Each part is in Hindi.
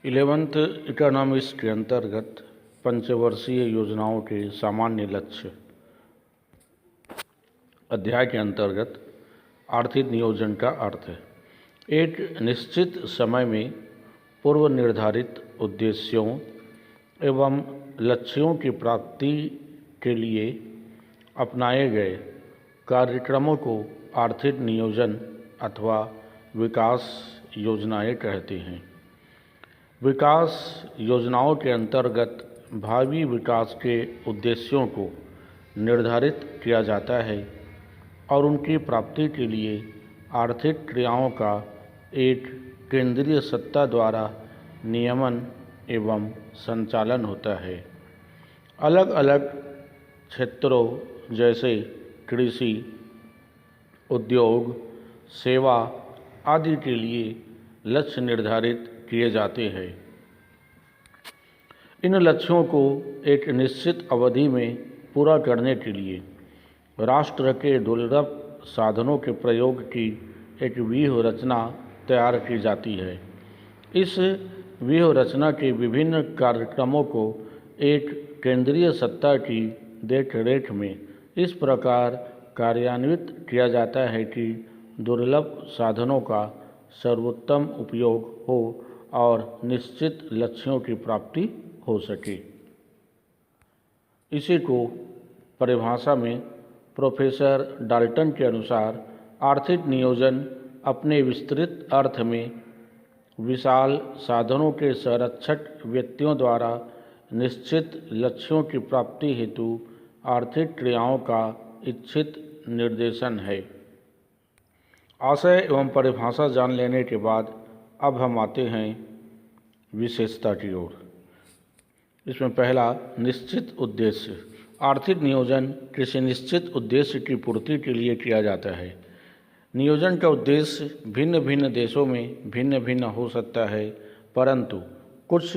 11th इकोनॉमिक्स के अंतर्गत पंचवर्षीय योजनाओं के सामान्य लक्ष्य अध्याय के अंतर्गत आर्थिक नियोजन का अर्थ है एक निश्चित समय में पूर्व निर्धारित उद्देश्यों एवं लक्ष्यों की प्राप्ति के लिए अपनाए गए कार्यक्रमों को आर्थिक नियोजन अथवा विकास योजनाएं कहते हैं। विकास योजनाओं के अंतर्गत भावी विकास के उद्देश्यों को निर्धारित किया जाता है और उनकी प्राप्ति के लिए आर्थिक क्रियाओं का एक केंद्रीय सत्ता द्वारा नियमन एवं संचालन होता है। अलग अलग क्षेत्रों जैसे कृषि, उद्योग, सेवा आदि के लिए लक्ष्य निर्धारित किए जाते हैं। इन लक्ष्यों को एक निश्चित अवधि में पूरा करने के लिए राष्ट्र के दुर्लभ साधनों के प्रयोग की एक व्यूह रचना तैयार की जाती है। इस व्यूह रचना के विभिन्न कार्यक्रमों को एक केंद्रीय सत्ता की देखरेख में इस प्रकार कार्यान्वित किया जाता है कि दुर्लभ साधनों का सर्वोत्तम उपयोग हो और निश्चित लक्ष्यों की प्राप्ति हो सके। इसी को परिभाषा में प्रोफेसर डाल्टन के अनुसार आर्थिक नियोजन अपने विस्तृत अर्थ में विशाल साधनों के संरक्षक व्यक्तियों द्वारा निश्चित लक्ष्यों की प्राप्ति हेतु आर्थिक क्रियाओं का इच्छित निर्देशन है। आशय एवं परिभाषा जान लेने के बाद अब हम आते हैं विशेषता की ओर। इसमें पहला निश्चित उद्देश्य। आर्थिक नियोजन किसी निश्चित उद्देश्य की पूर्ति के लिए किया जाता है। नियोजन का उद्देश्य भिन्न भिन्न देशों में भिन्न भिन्न हो सकता है, परंतु कुछ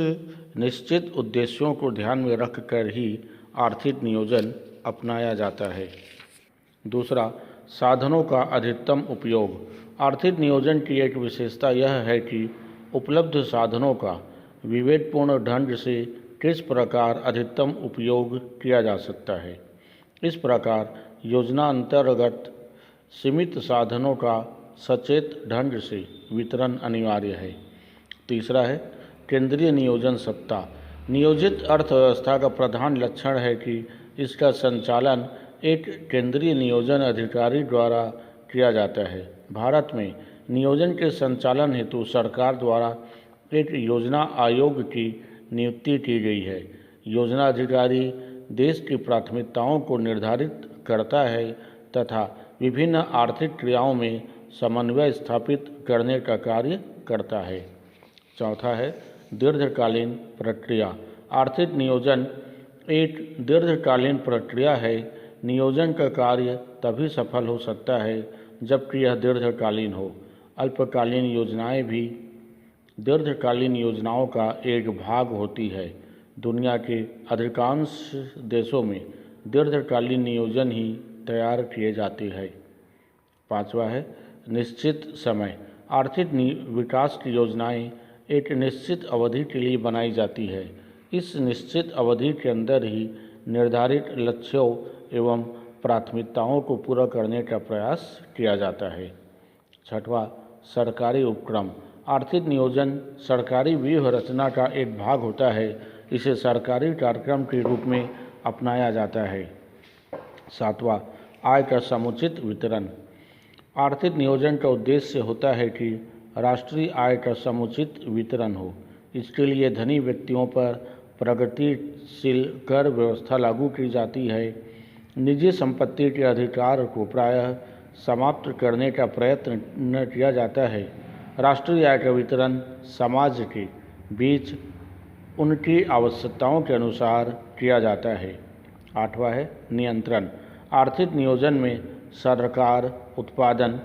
निश्चित उद्देश्यों को ध्यान में रखकर ही आर्थिक नियोजन अपनाया जाता है। दूसरा, साधनों का अधिकतम उपयोग। आर्थिक नियोजन की एक विशेषता यह है कि उपलब्ध साधनों का विवेकपूर्ण ढंग से किस प्रकार अधिकतम उपयोग किया जा सकता है। इस प्रकार योजना अंतर्गत सीमित साधनों का सचेत ढंग से वितरण अनिवार्य है। तीसरा है केंद्रीय नियोजन सत्ता। नियोजित अर्थव्यवस्था का प्रधान लक्षण है कि इसका संचालन एक केंद्रीय नियोजन अधिकारी द्वारा किया जाता है। भारत में नियोजन के संचालन हेतु सरकार द्वारा एक योजना आयोग की नियुक्ति की गई है। योजना अधिकारी देश की प्राथमिकताओं को निर्धारित करता है तथा विभिन्न आर्थिक क्रियाओं में समन्वय स्थापित करने का कार्य करता है। चौथा है दीर्घकालीन प्रक्रिया। आर्थिक नियोजन एक दीर्घकालीन प्रक्रिया है। नियोजन का कार्य तभी सफल हो सकता है जबकि यह दीर्घकालीन हो। अल्पकालीन योजनाएं भी दीर्घकालीन योजनाओं का एक भाग होती है। दुनिया के अधिकांश देशों में दीर्घकालीन नियोजन ही तैयार किए जाते हैं। पांचवा है निश्चित समय। आर्थिक विकास की योजनाएं एक निश्चित अवधि के लिए बनाई जाती है। इस निश्चित अवधि के अंदर ही निर्धारित लक्ष्यों एवं प्राथमिकताओं को पूरा करने का प्रयास किया जाता है। छठवां, सरकारी उपक्रम। आर्थिक नियोजन सरकारी व्यूह रचना का एक भाग होता है। इसे सरकारी कार्यक्रम के रूप में अपनाया जाता है। सातवां, आय का समुचित वितरण। आर्थिक नियोजन का उद्देश्य होता है कि राष्ट्रीय आय का समुचित वितरण हो। इसके लिए धनी व्यक्तियों पर प्रगतिशील कर व्यवस्था लागू की जाती है। निजी संपत्ति के अधिकार को प्रायः समाप्त करने का प्रयत्न किया जाता है। राष्ट्रीय आय का वितरण समाज के बीच उनकी आवश्यकताओं के अनुसार किया जाता है। आठवां है नियंत्रण। आर्थिक नियोजन में सरकार उत्पादन,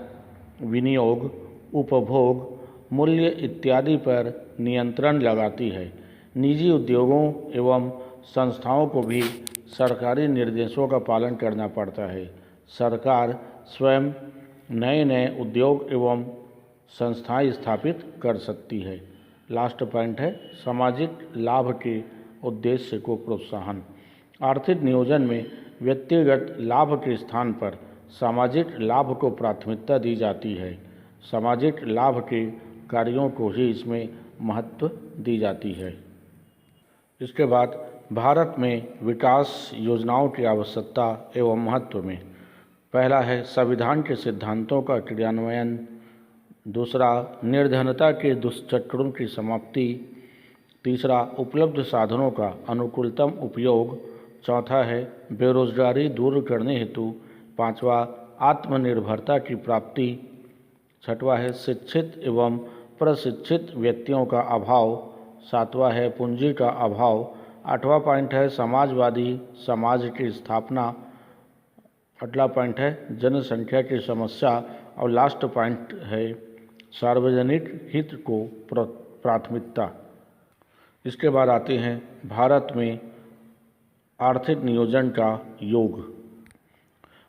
विनियोग, उपभोग, मूल्य इत्यादि पर नियंत्रण लगाती है। निजी उद्योगों एवं संस्थाओं को भी सरकारी निर्देशों का पालन करना पड़ता है। सरकार स्वयं नए नए उद्योग एवं संस्थाएं स्थापित कर सकती है। लास्ट पॉइंट है सामाजिक लाभ के उद्देश्य को प्रोत्साहन। आर्थिक नियोजन में व्यक्तिगत लाभ के स्थान पर सामाजिक लाभ को प्राथमिकता दी जाती है। सामाजिक लाभ के कार्यों को ही इसमें महत्व दी जाती है। इसके बाद भारत में विकास योजनाओं की आवश्यकता एवं महत्व में पहला है संविधान के सिद्धांतों का क्रियान्वयन, दूसरा निर्धनता के दुष्चक्रों की समाप्ति, तीसरा उपलब्ध साधनों का अनुकूलतम उपयोग, चौथा है बेरोजगारी दूर करने हेतु, पांचवा आत्मनिर्भरता की प्राप्ति, छठवां है शिक्षित एवं प्रशिक्षित व्यक्तियों का अभाव, सातवां है पूंजी का अभाव, आठवां पॉइंट है समाजवादी समाज की स्थापना, अगला पॉइंट है जनसंख्या की समस्या और लास्ट पॉइंट है सार्वजनिक हित को प्राथमिकता। इसके बाद आते हैं भारत में आर्थिक नियोजन का योग।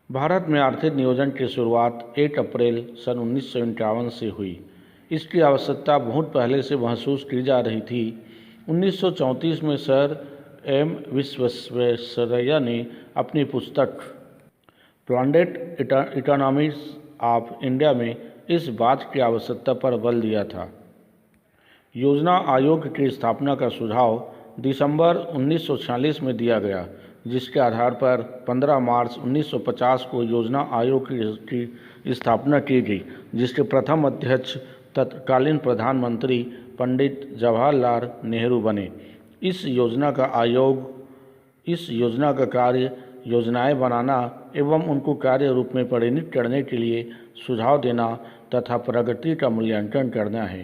भारत में आर्थिक नियोजन की शुरुआत 1 अप्रैल सन 1951 से हुई। इसकी आवश्यकता बहुत पहले से महसूस की जा रही थी। 1934 में सर एम विश्वेश्वरैया ने अपनी पुस्तक प्लान्ड इकोनॉमिक्स ऑफ इंडिया में इस बात की आवश्यकता पर बल दिया था। योजना आयोग की स्थापना का सुझाव दिसंबर 1946 में दिया गया, जिसके आधार पर 15 मार्च 1950 को योजना आयोग की स्थापना की गई, जिसके प्रथम अध्यक्ष तत्कालीन प्रधानमंत्री पंडित जवाहरलाल नेहरू बने। इस योजना का कार्य योजनाएं बनाना एवं उनको कार्य रूप में परिणत करने के लिए सुझाव देना तथा प्रगति का मूल्यांकन करना है।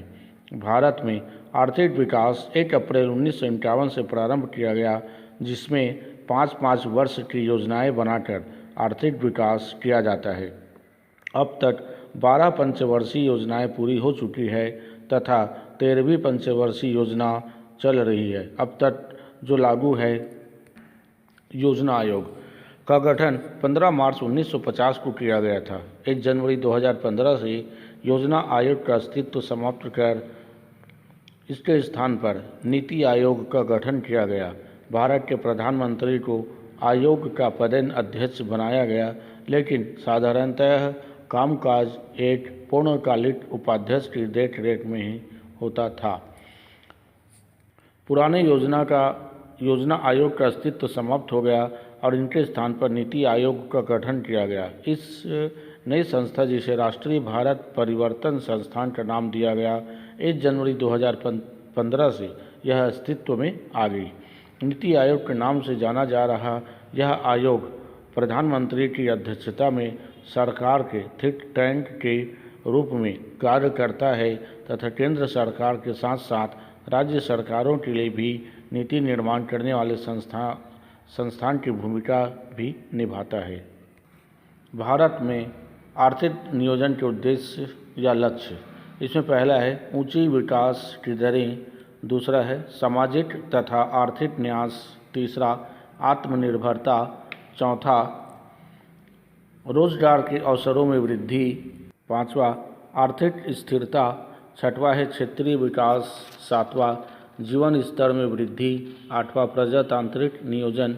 भारत में आर्थिक विकास 1 अप्रैल 1951 से प्रारंभ किया गया, जिसमें 5-5 वर्ष की योजनाएं बनाकर आर्थिक विकास किया जाता है। अब तक 12 पंचवर्षीय योजनाएं पूरी हो चुकी है तथा 13वीं पंचवर्षीय योजना चल रही है। अब तक जो लागू है योजना आयोग का गठन 15 मार्च 1950 को किया गया था। 1 जनवरी 2015 से योजना आयोग का अस्तित्व समाप्त कर इसके स्थान पर नीति आयोग का गठन किया गया। भारत के प्रधानमंत्री को आयोग का पदेन अध्यक्ष बनाया गया, लेकिन साधारणतः कामकाज एक पूर्णकालिक उपाध्यक्ष की देखरेख में ही होता था। पुराने योजना आयोग का अस्तित्व समाप्त हो गया और इनके स्थान पर नीति आयोग का गठन किया गया। इस नई संस्था, जिसे राष्ट्रीय भारत परिवर्तन संस्थान का नाम दिया गया, 1 जनवरी 2015 से यह अस्तित्व में आ गई। नीति आयोग के नाम से जाना जा रहा यह आयोग प्रधानमंत्री की अध्यक्षता में सरकार के थिंक टैंक के रूप में कार्य करता है तथा केंद्र सरकार के साथ साथ राज्य सरकारों के लिए भी नीति निर्माण करने वाले संस्थान की भूमिका भी निभाता है। भारत में आर्थिक नियोजन के उद्देश्य या लक्ष्य, इसमें पहला है ऊंची विकास की दरें, दूसरा है सामाजिक तथा आर्थिक न्यास, तीसरा आत्मनिर्भरता, चौथा रोजगार के अवसरों में वृद्धि, पांचवा आर्थिक स्थिरता, छठवां है क्षेत्रीय विकास, सातवां जीवन स्तर में वृद्धि, आठवां प्रजातांत्रिक नियोजन,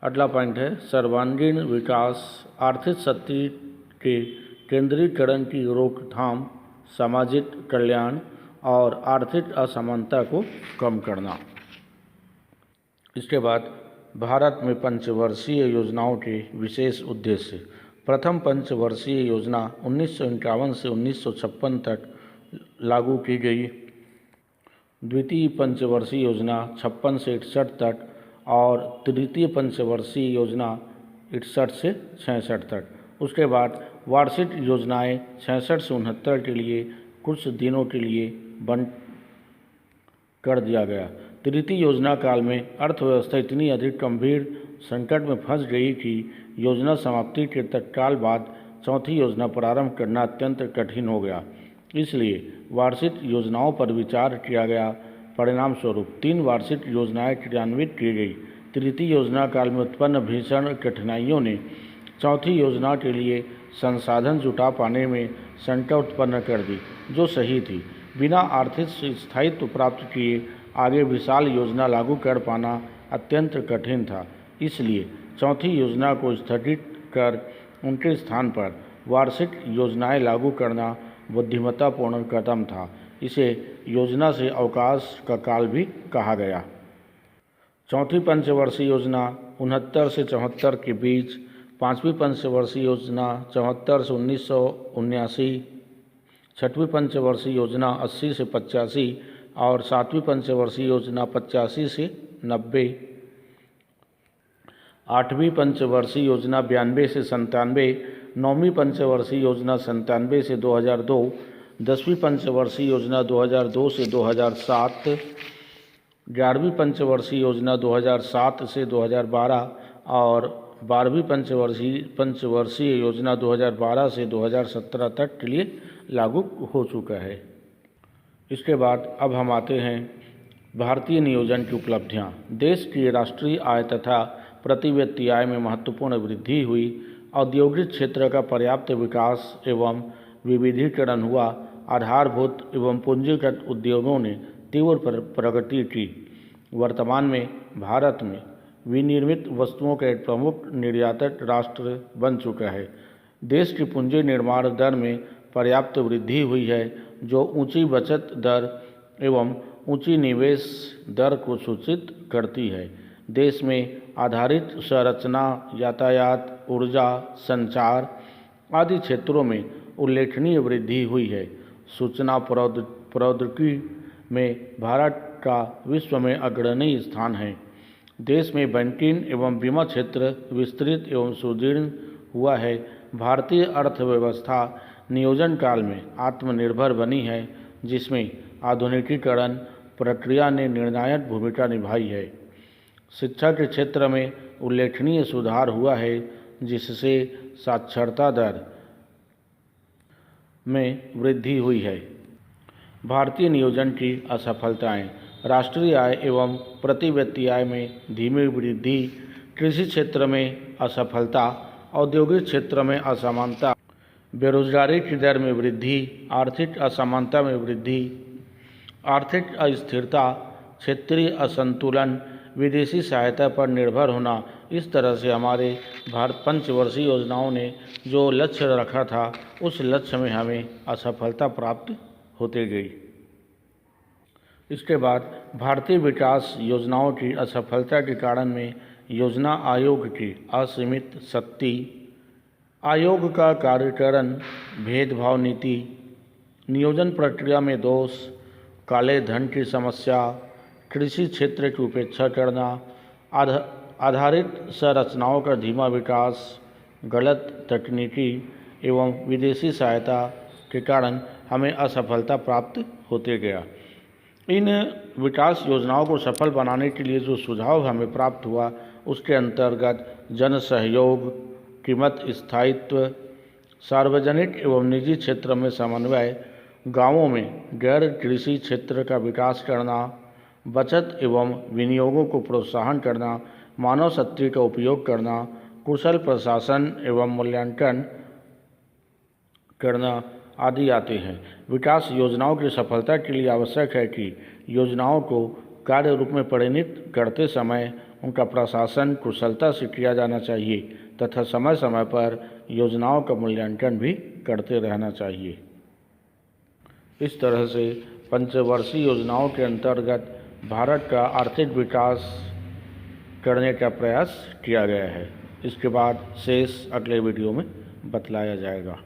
अगला पॉइंट है सर्वांगीण विकास, आर्थिक शक्ति के केंद्रीकरण की रोकथाम, सामाजिक कल्याण और आर्थिक असमानता को कम करना। इसके बाद भारत में पंचवर्षीय योजनाओं के विशेष उद्देश्य। प्रथम पंचवर्षीय योजना 1951 से 1956 तक लागू की गई। द्वितीय पंचवर्षीय योजना 56 से 61 तक और तृतीय पंचवर्षीय योजना 61 से 66 तक। उसके बाद वार्षिक योजनाएं 66 से 69 के लिए कुछ दिनों के लिए बंद कर दिया गया। तृतीय योजना काल में अर्थव्यवस्था इतनी अधिक गंभीर संकट में फंस गई कि योजना समाप्ति के तत्काल बाद चौथी योजना प्रारंभ करना अत्यंत कठिन हो गया। इसलिए वार्षिक योजनाओं पर विचार किया गया। परिणाम स्वरूप 3 वार्षिक योजनाएं क्रियान्वित की गई। तृतीय योजना काल में उत्पन्न भीषण कठिनाइयों ने चौथी योजना के लिए संसाधन जुटा पाने में शंका उत्पन्न कर दी, जो सही थी। बिना आर्थिक स्थायित्व प्राप्त किए आगे विशाल योजना लागू कर पाना अत्यंत कठिन था। इसलिए चौथी योजना को स्थगित कर उनके स्थान पर वार्षिक योजनाएं लागू करना बुद्धिमत्तापूर्ण कदम था। इसे योजना से अवकाश का काल भी कहा गया। चौथी पंचवर्षीय योजना 69 से 74 के बीच, पाँचवीं पंचवर्षीय योजना 74 से 1979, छठवीं पंचवर्षीय योजना 80 से 85 और सातवीं पंचवर्षीय योजना 85 से 90, आठवीं पंचवर्षीय योजना 92 से 97, नौवीं पंचवर्षीय योजना 97 से 2002, 10वीं पंचवर्षीय योजना 2002 से 2007, 11वीं पंचवर्षीय योजना 2007 से 2012 और 12वीं पंचवर्षीय योजना 2012 से 2017 तक के लिए लागू हो चुका है। इसके बाद अब हम आते हैं भारतीय नियोजन की उपलब्धियां। देश की राष्ट्रीय आय तथा प्रति व्यक्ति आय में महत्वपूर्ण वृद्धि हुई। औद्योगिक क्षेत्र का पर्याप्त विकास एवं विविधीकरण हुआ। आधारभूत एवं पूंजीगत उद्योगों ने तीव्र प्रगति की। वर्तमान में भारत में विनिर्मित वस्तुओं का एक प्रमुख निर्यातक राष्ट्र बन चुका है। देश की पूंजी निर्माण दर में पर्याप्त वृद्धि हुई है, जो ऊंची बचत दर एवं ऊंची निवेश दर को सूचित करती है। देश में आधारित संरचना, यातायात, ऊर्जा, संचार आदि क्षेत्रों में उल्लेखनीय वृद्धि हुई है। सूचना प्रौद्योगिकी में भारत का विश्व में अग्रणी स्थान है। देश में बैंकिंग एवं बीमा क्षेत्र विस्तृत एवं सुदृढ़ हुआ है। भारतीय अर्थव्यवस्था नियोजन काल में आत्मनिर्भर बनी है, जिसमें आधुनिकीकरण प्रक्रिया ने निर्णायक भूमिका निभाई है। शिक्षा के क्षेत्र में उल्लेखनीय सुधार हुआ है, जिससे साक्षरता दर में वृद्धि हुई है। भारतीय नियोजन की असफलताएं: राष्ट्रीय आय एवं प्रति व्यक्ति आय में धीमी वृद्धि, कृषि क्षेत्र में असफलता, औद्योगिक क्षेत्र में असमानता, बेरोजगारी की दर में वृद्धि, आर्थिक असमानता में वृद्धि, आर्थिक अस्थिरता, क्षेत्रीय असंतुलन, विदेशी सहायता पर निर्भर होना। इस तरह से हमारे भारत पंचवर्षीय योजनाओं ने जो लक्ष्य रखा था, उस लक्ष्य में हमें असफलता प्राप्त होती गई। इसके बाद भारतीय विकास योजनाओं की असफलता के कारण में योजना आयोग की असीमित शक्ति, आयोग का कार्यकरण, भेदभाव नीति, नियोजन प्रक्रिया में दोष, काले धन की समस्या, कृषि क्षेत्र की उपेक्षा करना, आधारित संरचनाओं का धीमा विकास, गलत तकनीकी एवं विदेशी सहायता के कारण हमें असफलता प्राप्त होते गया। इन विकास योजनाओं को सफल बनाने के लिए जो सुझाव हमें प्राप्त हुआ, उसके अंतर्गत जन सहयोग, कीमत स्थायित्व, सार्वजनिक एवं निजी क्षेत्र में समन्वय, गांवों में गैर कृषि क्षेत्र का विकास करना, बचत एवं विनियोगों को प्रोत्साहन करना, मानव शक्ति का उपयोग करना, कुशल प्रशासन एवं मूल्यांकन करना आदि आते हैं। विकास योजनाओं की सफलता के लिए आवश्यक है कि योजनाओं को कार्य रूप में परिणत करते समय उनका प्रशासन कुशलता से किया जाना चाहिए तथा समय समय पर योजनाओं का मूल्यांकन भी करते रहना चाहिए। इस तरह से पंचवर्षीय योजनाओं के अंतर्गत भारत का आर्थिक विकास करने का प्रयास किया गया है। इसके बाद शेष अगले वीडियो में बतलाया जाएगा।